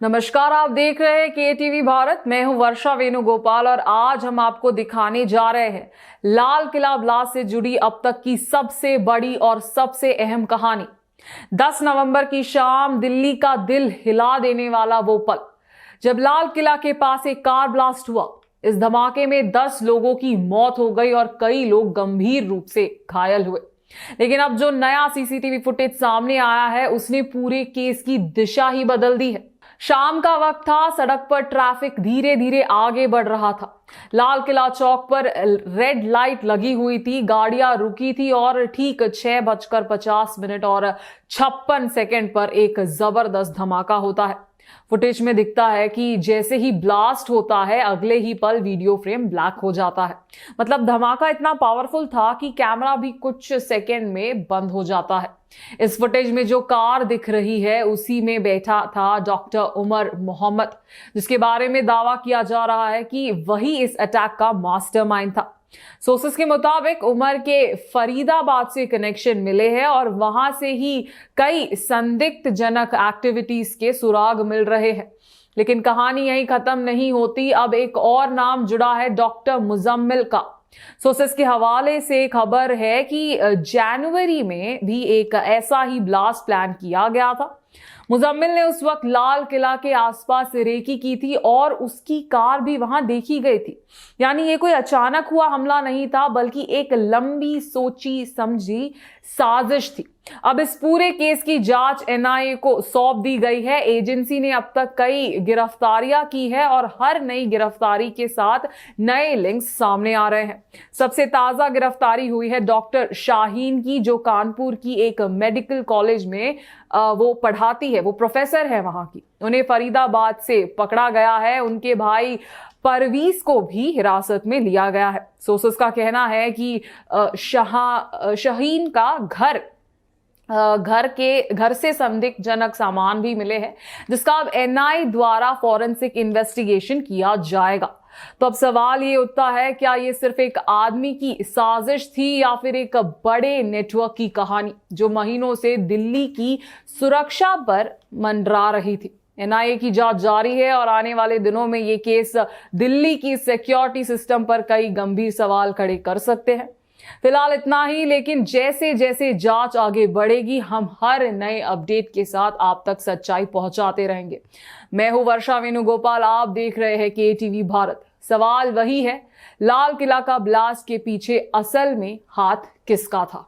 नमस्कार, आप देख रहे हैं के टीवी भारत। मैं हूं वर्षा वेणुगोपाल और आज हम आपको दिखाने जा रहे हैं लाल किला ब्लास्ट से जुड़ी अब तक की सबसे बड़ी और सबसे अहम कहानी। 10 नवंबर की शाम दिल्ली का दिल हिला देने वाला वो पल जब लाल किला के पास एक कार ब्लास्ट हुआ। इस धमाके में 10 लोगों की मौत हो गई और कई लोग गंभीर रूप से घायल हुए। लेकिन अब जो नया सीसीटीवी फुटेज सामने आया है उसने पूरे केस की दिशा ही बदल दी है। शाम का वक्त था, सड़क पर ट्रैफिक धीरे धीरे आगे बढ़ रहा था। लाल किला चौक पर रेड लाइट लगी हुई थी, गाड़ियां रुकी थी और ठीक 6:50 और 56 सेकंड पर एक जबरदस्त धमाका होता है। फुटेज में दिखता है कि जैसे ही ब्लास्ट होता है अगले ही पल वीडियो फ्रेम ब्लैक हो जाता है। मतलब धमाका इतना पावरफुल था कि कैमरा भी कुछ सेकंड में बंद हो जाता है। इस फुटेज में जो कार दिख रही है उसी में बैठा था डॉक्टर उमर मोहम्मद, जिसके बारे में दावा किया जा रहा है कि वही इस अटैक का मास्टरमाइंड था। सोर्सेस के मुताबिक उमर के फरीदाबाद से कनेक्शन मिले हैं और वहां से ही कई संदिग्धजनक एक्टिविटीज के सुराग मिल रहे हैं। लेकिन कहानी यहीं खत्म नहीं होती। अब एक और नाम जुड़ा है, डॉक्टर मुजम्मिल का। सोर्सेस के हवाले से खबर है कि जनवरी में भी एक ऐसा ही ब्लास्ट प्लान किया गया था। मुजम्मिल ने उस वक्त लाल किला के आसपास रेकी की थी और उसकी कार भी वहां देखी गई थी। यानी ये कोई अचानक हुआ हमला नहीं था, बल्कि एक लंबी सोची समझी साजिश थी। अब इस पूरे केस की जांच एनआईए को सौंप दी गई है। एजेंसी ने अब तक कई गिरफ्तारियां की है और हर नई गिरफ्तारी के साथ नए लिंक्स सामने आ रहे हैं। सबसे ताजा गिरफ्तारी हुई है डॉक्टर शाहीन की, जो कानपुर की एक मेडिकल कॉलेज में वो पढ़ाती है, वो प्रोफेसर है वहां की। उन्हें फरीदाबाद से पकड़ा गया है। उनके भाई परवीज को भी हिरासत में लिया गया है। सोर्सेस का कहना है कि शाहीन का घर से संदिग्धजनक सामान भी मिले हैं, जिसका अब एनआईए द्वारा फॉरेंसिक इन्वेस्टिगेशन किया जाएगा। तो अब सवाल ये उठता है, क्या ये सिर्फ एक आदमी की साजिश थी या फिर एक बड़े नेटवर्क की कहानी जो महीनों से दिल्ली की सुरक्षा पर मंडरा रही थी। एनआईए की जांच जारी है और आने वाले दिनों में ये केस दिल्ली की सिक्योरिटी सिस्टम पर कई गंभीर सवाल खड़े कर सकते हैं। फिलहाल इतना ही, लेकिन जैसे जैसे जांच आगे बढ़ेगी हम हर नए अपडेट के साथ आप तक सच्चाई पहुंचाते रहेंगे। मैं हूं वर्षा वेणुगोपाल, आप देख रहे हैं के टीवी भारत। सवाल वही है, लाल किला का ब्लास्ट के पीछे असल में हाथ किसका था?